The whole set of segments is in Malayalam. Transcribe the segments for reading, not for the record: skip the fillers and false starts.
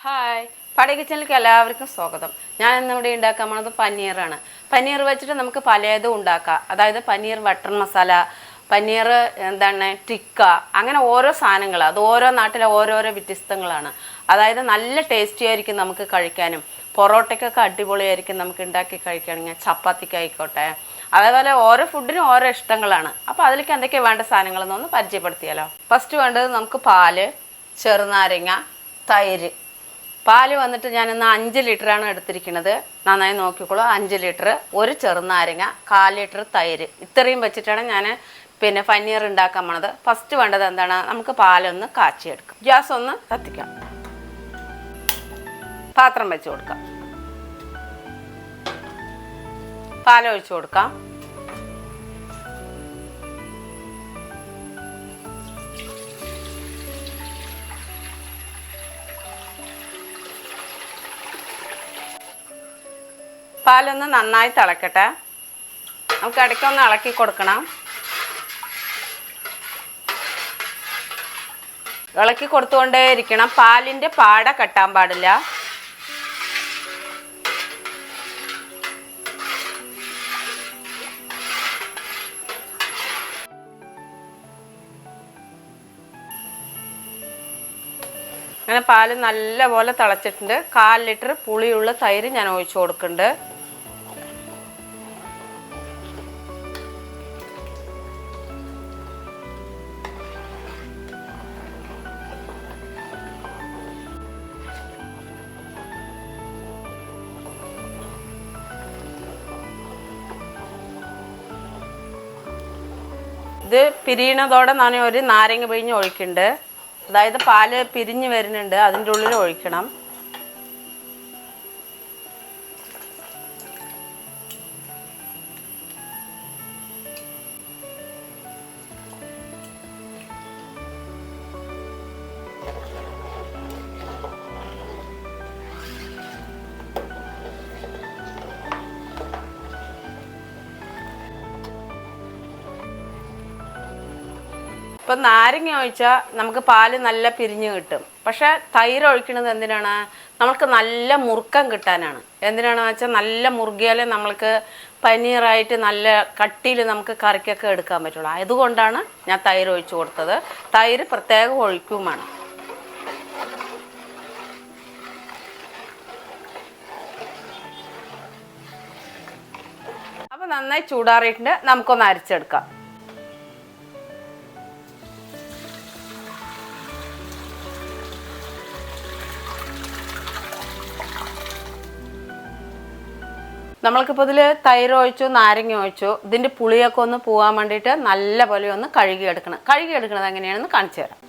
ഹായ്, പടി കിച്ചണിലേക്ക് എല്ലാവർക്കും സ്വാഗതം. ഞാൻ ഇന്നിവിടെ ഉണ്ടാക്കാൻ പോണത് പനീറാണ്. പനീർ വെച്ചിട്ട് നമുക്ക് പലതും ഉണ്ടാക്കാം. അതായത് പനീർ ബട്ടർ മസാല, പനീർ ടിക്ക, അങ്ങനെ ഓരോ സാധനങ്ങൾ. അത് ഓരോ നാട്ടിലെ ഓരോരോ വ്യത്യസ്തങ്ങളാണ്. അതായത് നല്ല ടേസ്റ്റി ആയിരിക്കും നമുക്ക് കഴിക്കാനും. പൊറോട്ടയ്ക്കൊക്കെ അടിപൊളിയായിരിക്കും നമുക്ക് ഉണ്ടാക്കി കഴിക്കുകയാണെങ്കിൽ, ചപ്പാത്തിക്കായിക്കോട്ടെ. അതേപോലെ ഓരോ ഫുഡിനും ഓരോ ഇഷ്ടങ്ങളാണ്. അപ്പോൾ അതിലേക്ക് എന്തൊക്കെയാണ് വേണ്ട സാധനങ്ങളെന്നൊന്ന് പരിചയപ്പെടുത്തിയാലോ. ഫസ്റ്റ് വേണ്ടത് നമുക്ക് പാല്, ചെറുനാരങ്ങ, തൈര്. പാല് വന്നിട്ട് ഞാനിന്ന് 5 ലിറ്ററാണ് എടുത്തിരിക്കുന്നത്. നന്നായി നോക്കിക്കോളൂ. 5 ലിറ്റർ, ഒരു ചെറുനാരങ്ങ, 1/4 ലിറ്റർ തൈര്. ഇത്രയും വെച്ചിട്ടാണ് ഞാൻ പനീർ ഉണ്ടാക്കാൻ പോണത്. ഫസ്റ്റ് വേണ്ടത് എന്താണ്, നമുക്ക് പാലൊന്ന് കാച്ചിയെടുക്കാം. ഗ്യാസ് ഒന്ന് കത്തിക്കാം, പാത്രം വെച്ച് കൊടുക്കാം, പാലൊഴിച്ച് കൊടുക്കാം. പാലൊന്ന് നന്നായി തിളക്കട്ടെ. നമുക്ക് ഇടയ്ക്കൊന്ന് ഇളക്കി കൊടുക്കണം. ഇളക്കി കൊടുത്തുകൊണ്ടേ ഇരിക്കണം. പാലിൻ്റെ പാട കെട്ടാൻ പാടില്ല. അങ്ങനെ പാല് നല്ലപോലെ തിളച്ചിട്ടുണ്ട്. 1/4 ലിറ്റർ പുളിയുള്ള തൈര് ഞാൻ ഒഴിച്ചു കൊടുക്കുന്നുണ്ട്. ഇത് പിരിയണതോടെ ഞാൻ ഒരു നാരങ്ങ പിഴിഞ്ഞ് ഒഴിക്കുന്നുണ്ട്. അതായത് പാല് പിരിഞ്ഞ് വരുന്നുണ്ട്, അതിൻ്റെ ഉള്ളിൽ ഒഴിക്കണം. ഇപ്പം നാരങ്ങ ഒഴിച്ചാൽ നമുക്ക് പാല് നല്ല പിരിഞ്ഞ് കിട്ടും. പക്ഷേ തൈര് ഒഴിക്കുന്നത് എന്തിനാണ്, നമുക്ക് നല്ല മുറുക്കം കിട്ടാനാണ്. എന്തിനാണെന്ന് വെച്ചാൽ നല്ല മുറുകിയാലേ നമ്മൾക്ക് പനീറായിട്ട് നല്ല കട്ടിയിൽ നമുക്ക് കറിക്കൊക്കെ എടുക്കാൻ പറ്റുള്ളൂ. അതുകൊണ്ടാണ് ഞാൻ തൈര് ഒഴിച്ചു കൊടുത്തത്. തൈര് പ്രത്യേകം ഒഴിക്കും വേണം. അപ്പോൾ നന്നായി ചൂടാറിയിട്ടുണ്ട്. നമുക്കൊന്ന് അരച്ചെടുക്കാം. നമ്മൾക്കിപ്പോൾ ഇതിൽ തൈര് ഒഴിച്ചു, നാരങ്ങ ഒഴിച്ചു. ഇതിൻ്റെ പുളിയൊക്കെ ഒന്ന് പോകാൻ വേണ്ടിയിട്ട് നല്ല പോലെ ഒന്ന് കഴുകിയെടുക്കണത് എങ്ങനെയാണെന്ന് കാണിച്ചു തരാം.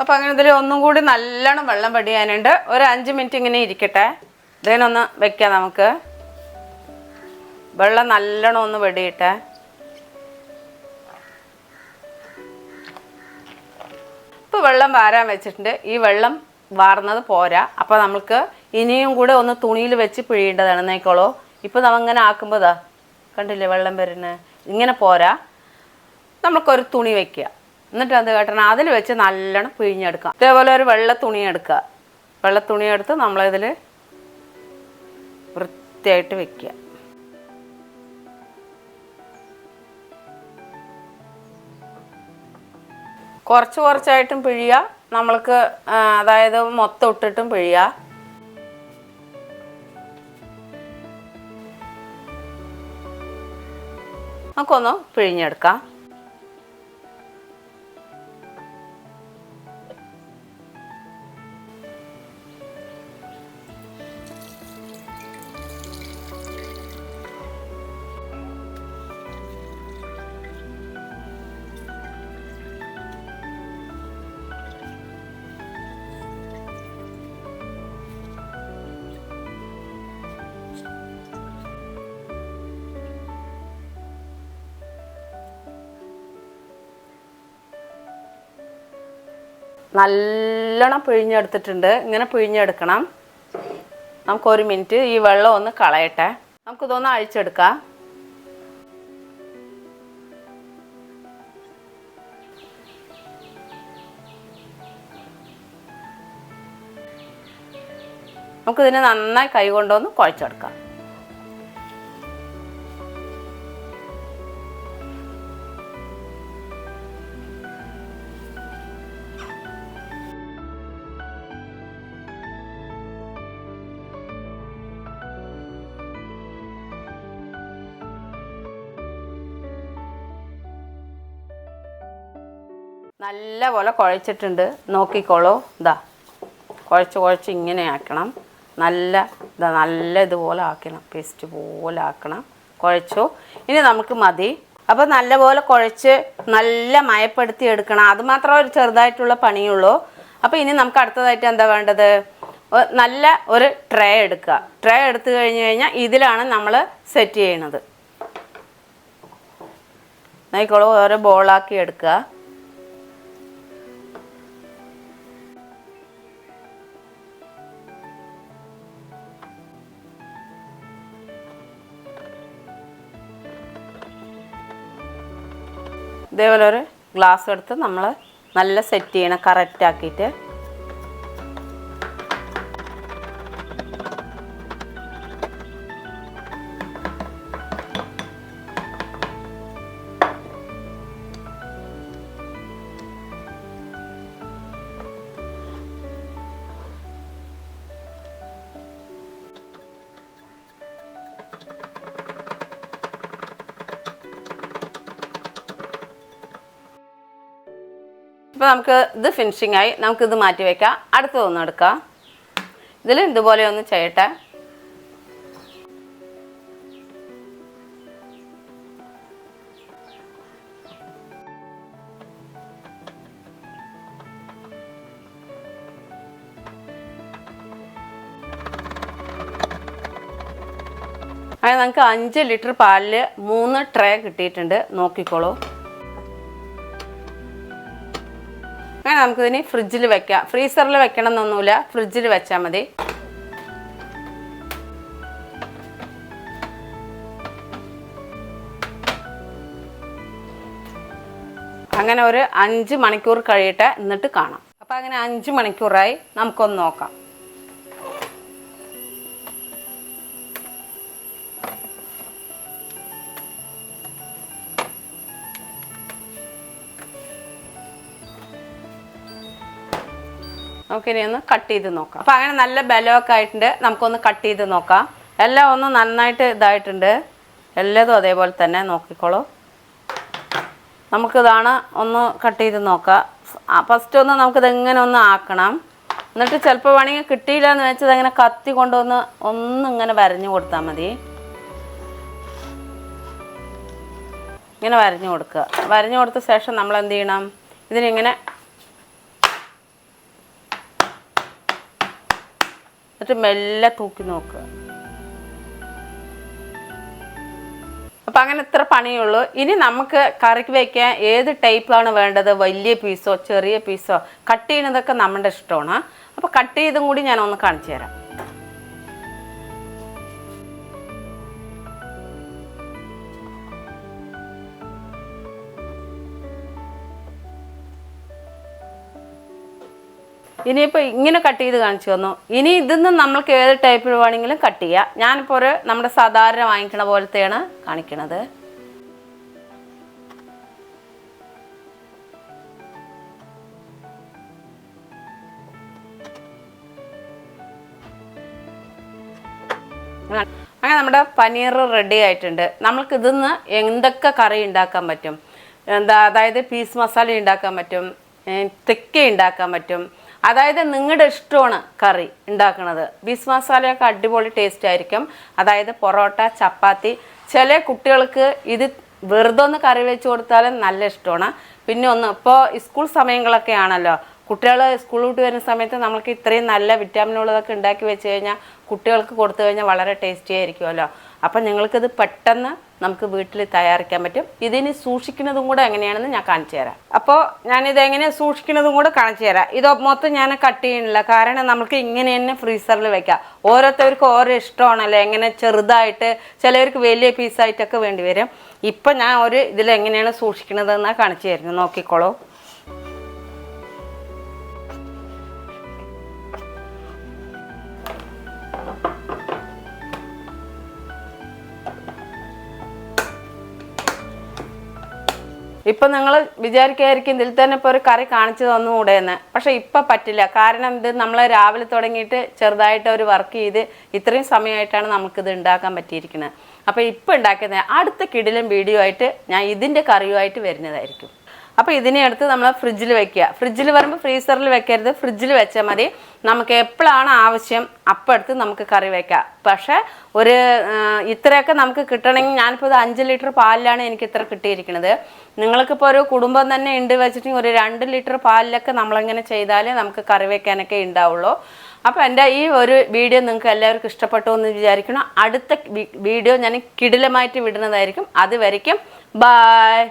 അപ്പോൾ അങ്ങനെ ഇതിൽ ഒന്നും കൂടി നല്ലോണം വെള്ളം പടിയാനുണ്ട്. ഒരു 5 മിനിറ്റ് ഇങ്ങനെ ഇരിക്കട്ടെ. ഇതിനൊന്ന് വെക്കാം നമുക്ക്. വെള്ളം നല്ലോണം ഒന്ന് വെടിയിട്ടെ. ഇപ്പോൾ വെള്ളം വാരാൻ വെച്ചിട്ടുണ്ട്. ഈ വെള്ളം വാർന്നത് പോരാ. അപ്പോൾ നമുക്ക് ഇനിയും കൂടെ ഒന്ന് തുണിയിൽ വെച്ച് പിഴിയേണ്ടതാണ്. നോക്കോളൂ. ഇപ്പോൾ നമ്മങ്ങനെ ആക്കുമ്പോൾ കണ്ടില്ലേ വെള്ളം വരുന്നത്. ഇങ്ങനെ പോരാ. നമുക്കൊരു തുണി വയ്ക്കുക. എന്നിട്ട് അത് കേട്ടണം അതിൽ വെച്ച് നല്ലോണം പിഴിഞ്ഞെടുക്കാം. ഇതേപോലെ ഒരു വെള്ള തുണി എടുക്കുക. വെള്ള തുണി എടുത്ത് നമ്മളിതിൽ വൃത്തിയായിട്ട് വെക്കുക. കുറച്ച് കുറച്ചായിട്ടും പിഴിയുക. നമ്മൾക്ക് അതായത് മൊത്തം ഇട്ടിട്ടും പിഴിയുക. നമുക്കൊന്ന് പിഴിഞ്ഞെടുക്കാം. നല്ലോണം പിഴിഞ്ഞെടുത്തിട്ടുണ്ട്. ഇങ്ങനെ പിഴിഞ്ഞെടുക്കണം. നമുക്കൊരു മിനിറ്റ് ഈ വെള്ളം ഒന്ന് കളയട്ടെ. നമുക്കിതൊന്ന് അഴിച്ചെടുക്കാം. നമുക്കിതിനെ നന്നായി കൈ കൊണ്ടൊന്ന് കുഴച്ചെടുക്കാം. നല്ല പോലെ കുഴച്ചിട്ടുണ്ട്. നോക്കിക്കോളൂ. ഇതാ കുഴച്ച് ഇങ്ങനെ ആക്കണം. നല്ല ഇതുപോലെ ആക്കണം. പേസ്റ്റ് പോലെ ആക്കണം. കുഴച്ചു. ഇനി നമുക്ക് മതി. അപ്പോൾ നല്ലപോലെ കുഴച്ച് നല്ല മയപ്പെടുത്തി എടുക്കണം. അതുമാത്രമേ ഒരു ചെറുതായിട്ടുള്ള പണിയുള്ളൂ. അപ്പോൾ ഇനി നമുക്ക് അടുത്തതായിട്ട് എന്താ വേണ്ടത്? നല്ല ഒരു ട്രേ എടുക്കുക. ട്രേ എടുത്തു കഴിഞ്ഞാൽ ഇതിലാണ് നമ്മൾ സെറ്റ് ചെയ്യണത്. നോക്കിക്കോളൂ. ഓരോ ബോളാക്കി എടുക്കുക. ഇതേപോലെ ഒരു ഗ്ലാസ് എടുത്ത് നമ്മൾ നല്ല സെറ്റ് ചെയ്യണം. കറക്റ്റ് ആക്കിയിട്ട് ഇപ്പോൾ നമുക്ക് ഇത് ഫിനിഷിംഗ് ആയി. നമുക്കിത് മാറ്റി വയ്ക്കാം. അടുത്തതൊന്നും എടുക്കാം. ഇതിൽ ഇതുപോലെ ഒന്ന് ചെയ്യട്ടെ. അങ്ങനെ നമുക്ക് 5 ലിറ്റർ പാലിൽ 3 ട്രേ കിട്ടിയിട്ടുണ്ട്. നോക്കിക്കോളൂ. അങ്ങനെ നമുക്കിതിന് ഫ്രിഡ്ജിൽ വെക്കാം. ഫ്രീസറിൽ വെക്കണം എന്നൊന്നുമില്ല, ഫ്രിഡ്ജിൽ വെച്ചാൽ മതി. അങ്ങനെ ഒരു 5 മണിക്കൂർ കഴിയട്ടെ, എന്നിട്ട് കാണാം. അപ്പം അങ്ങനെ 5 മണിക്കൂറായി. നമുക്കൊന്ന് നോക്കാം. നമുക്കിനി ഒന്ന് കട്ട് ചെയ്ത് നോക്കാം. അപ്പം അങ്ങനെ നല്ല ബലമൊക്കെ ആയിട്ടുണ്ട്. നമുക്കൊന്ന് കട്ട് ചെയ്ത് നോക്കാം. എല്ലാം ഒന്ന് നന്നായിട്ട് ഇതായിട്ടുണ്ട്. എല്ലാതും അതേപോലെ തന്നെ. നോക്കിക്കോളൂ. നമുക്കിതാണ് ഒന്ന് കട്ട് ചെയ്ത് നോക്കാം. ഫസ്റ്റ് ഒന്ന് നമുക്കിതെങ്ങനെ ഒന്ന് ആക്കണം. എന്നിട്ട് ചിലപ്പോൾ വേണമെങ്കിൽ കിട്ടിയില്ല എന്ന് വെച്ചത് അങ്ങനെ കത്തി കൊണ്ടുവന്ന് ഒന്നിങ്ങനെ വരഞ്ഞു കൊടുത്താൽ മതി. ഇങ്ങനെ വരഞ്ഞു കൊടുക്കുക. വരഞ്ഞു കൊടുത്ത ശേഷം നമ്മൾ എന്ത് ചെയ്യണം? ഇതിനിങ്ങനെ എന്നിട്ട് മെല്ലെ തൂക്കി നോക്കുക. അപ്പം അങ്ങനെ ഇത്ര പണിയുള്ളൂ. ഇനി നമുക്ക് കറിക്ക് വയ്ക്കാൻ ഏത് ടൈപ്പാണ് വേണ്ടത്? വലിയ പീസോ ചെറിയ പീസോ? കട്ട് ചെയ്യുന്നതൊക്കെ നമ്മുടെ ഇഷ്ടമാണ്. അപ്പോൾ കട്ട് ചെയ്തും കൂടി ഞാനൊന്ന് കാണിച്ചു തരാം. ഇനിയിപ്പോൾ ഇങ്ങനെ കട്ട് ചെയ്ത് കാണിച്ചു തന്നു. ഇനി ഇതിന്ന് നമ്മൾക്ക് ഏത് ടൈപ്പിൽ വേണമെങ്കിലും കട്ട് ചെയ്യാം. ഞാനിപ്പോൾ ഒരു നമ്മുടെ സാധാരണ വാങ്ങിക്കണ പോലത്തെയാണ് കാണിക്കണത്. അങ്ങനെ നമ്മുടെ പനീർ റെഡി ആയിട്ടുണ്ട്. നമ്മൾക്ക് ഇതിന്ന് എന്തൊക്കെ കറി ഉണ്ടാക്കാൻ പറ്റും? അതായത് പീസ് മസാല ഉണ്ടാക്കാൻ പറ്റും, തിക്ക ഉണ്ടാക്കാൻ പറ്റും. അതായത് നിങ്ങളുടെ ഇഷ്ടമാണ് കറി ഉണ്ടാക്കുന്നത്. ബീഫ് മസാലയൊക്കെ അടിപൊളി ടേസ്റ്റ് ആയിരിക്കും. അതായത് പൊറോട്ട, ചപ്പാത്തി. ചില കുട്ടികൾക്ക് ഇത് വെറുതെ ഒന്ന് കറി വെച്ച് കൊടുത്താലും നല്ല ഇഷ്ടമാണ്. പിന്നെ ഒന്ന് ഇപ്പോൾ സ്കൂൾ സമയങ്ങളൊക്കെ ആണല്ലോ, കുട്ടികൾ സ്കൂൾ വിട്ട് വരുന്ന സമയത്ത് നമ്മൾക്ക് ഇത്രയും നല്ല വിറ്റാമിനുള്ളതൊക്കെ ഉണ്ടാക്കി വെച്ച് കഴിഞ്ഞാൽ കുട്ടികൾക്ക് കൊടുത്തു കഴിഞ്ഞാൽ വളരെ ടേസ്റ്റി ആയിരിക്കുമല്ലോ. അപ്പം നിങ്ങൾക്കിത് പെട്ടെന്ന് നമുക്ക് വീട്ടിൽ തയ്യാറാക്കാൻ പറ്റും. ഇതിന് സൂക്ഷിക്കുന്നതും കൂടെ എങ്ങനെയാണെന്ന് ഞാൻ കാണിച്ചു തരാം. അപ്പോൾ ഞാനിതെങ്ങനെ സൂക്ഷിക്കുന്നതും കൂടെ കാണിച്ചു തരാം. ഇത് മൊത്തം ഞാൻ കട്ട് ചെയ്യണില്ല, കാരണം നമുക്ക് ഇങ്ങനെ തന്നെ ഫ്രീസറിൽ വെക്കാം. ഓരോരുത്തർക്കും ഓരോ ഇഷ്ടമാണല്ലോ, എങ്ങനെ ചെറുതായിട്ട്, ചിലവർക്ക് വലിയ പീസായിട്ടൊക്കെ വേണ്ടി വരും. ഇപ്പം ഞാൻ ഒരു ഇതിലെങ്ങനെയാണ് സൂക്ഷിക്കുന്നതെന്നാണ് കാണിച്ചു തരുന്നത്, നോക്കിക്കോളൂ. ഇപ്പം നിങ്ങൾ വിചാരിക്കായിരിക്കും ഇതിൽ തന്നെ ഇപ്പോൾ ഒരു കറി കാണിച്ചു തന്നുകൂടെ എന്ന്. പക്ഷേ ഇപ്പം പറ്റില്ല, കാരണം ഇത് നമ്മൾ രാവിലെ തുടങ്ങിയിട്ട് ചെറുതായിട്ട് ഒരു വർക്ക് ചെയ്ത് ഇത്രയും സമയമായിട്ടാണ് നമുക്കിത് ഉണ്ടാക്കാൻ പറ്റിയിരിക്കുന്നത്. അപ്പോൾ ഇപ്പം ഉണ്ടാക്കുന്നത് അടുത്ത കിടിലൻ വീഡിയോ ആയിട്ട് ഞാൻ ഇതിൻ്റെ കറിയുമായിട്ട് വരുന്നതായിരിക്കും. അപ്പോൾ ഇതിനെ എടുത്ത് നമ്മൾ ഫ്രിഡ്ജിൽ വെക്കുക. ഫ്രിഡ്ജിൽ വരുമ്പോൾ ഫ്രീസറിൽ വെക്കരുത്, ഫ്രിഡ്ജിൽ വെച്ചാൽ മതി. നമുക്ക് എപ്പോഴാണ് ആവശ്യം അപ്പോൾ എടുത്ത് നമുക്ക് കറി വെക്കാം. പക്ഷേ ഒരു ഇത്രയൊക്കെ നമുക്ക് കിട്ടണമെങ്കിൽ, ഞാനിപ്പോൾ ഇത് 5 ലിറ്റർ പാലിലാണ് എനിക്ക് ഇത്ര കിട്ടിയിരിക്കുന്നത്. നിങ്ങൾക്കിപ്പോൾ ഒരു കുടുംബം തന്നെ ഉണ്ട് വെച്ചിട്ടുണ്ടെങ്കിൽ ഒരു 2 ലിറ്റർ പാലിലൊക്കെ നമ്മളിങ്ങനെ ചെയ്താലേ നമുക്ക് കറി വെക്കാനൊക്കെ ഉണ്ടാവുള്ളൂ. അപ്പോൾ എൻ്റെ ഈ ഒരു വീഡിയോ നിങ്ങൾക്ക് എല്ലാവർക്കും ഇഷ്ടപ്പെട്ടു എന്ന് വിചാരിക്കണം. അടുത്ത വീഡിയോ ഞാൻ കിടിലമായിട്ട് വിടുന്നതായിരിക്കും. അതുവരയ്ക്കും ബായ്.